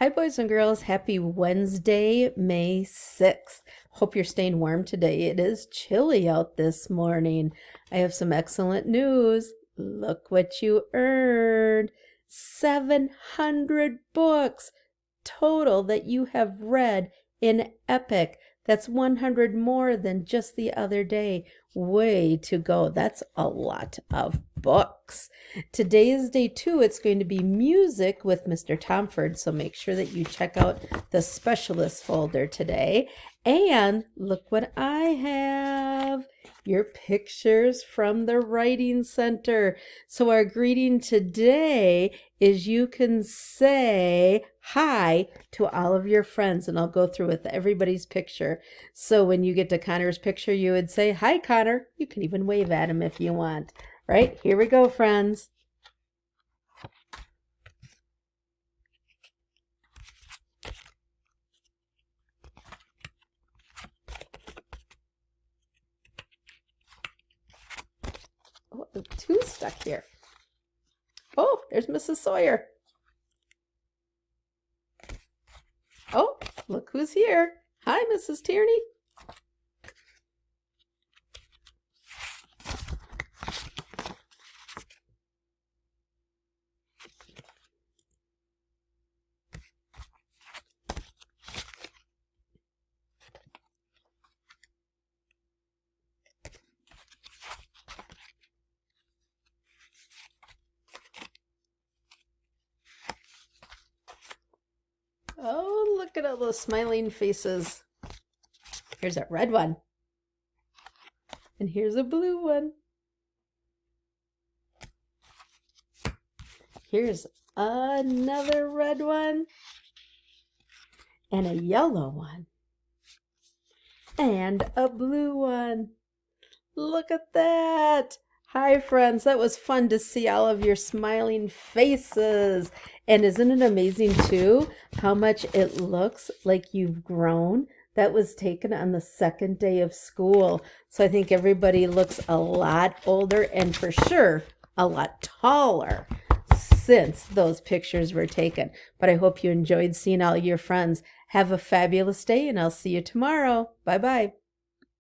Hi, boys and girls. Happy Wednesday, May 6th. Hope you're staying warm today. It is chilly out this morning. I have some excellent news. Look what you earned. 700 books total that you have read in Epic. That's 100 more than just the other day. Way to go. That's a lot of books. Today is day 2. It's going to be music with Mr. Tomford, so make sure that you check out the specialist folder today. And look what I have. Your pictures from the Writing Center. So our greeting today is you can say hi to all of your friends, and I'll go through with everybody's picture. So when you get to Connor's picture, you would say, "Hi, Connor." You can even wave at him if you want. Right? Here we go, friends. Oh, the two's stuck here. Oh, there's Mrs. Sawyer. Oh, look who's here. Hi, Mrs. Tierney. Oh, look at all those smiling faces. Here's a red one. And here's a blue one. Here's another red one. And a yellow one. And a blue one. Look at that. Hi, friends. That was fun to see all of your smiling faces. And isn't it amazing, too, how much it looks like you've grown? That was taken on the second day of school. So I think everybody looks a lot older and for sure a lot taller since those pictures were taken. But I hope you enjoyed seeing all your friends. Have a fabulous day, and I'll see you tomorrow. Bye-bye.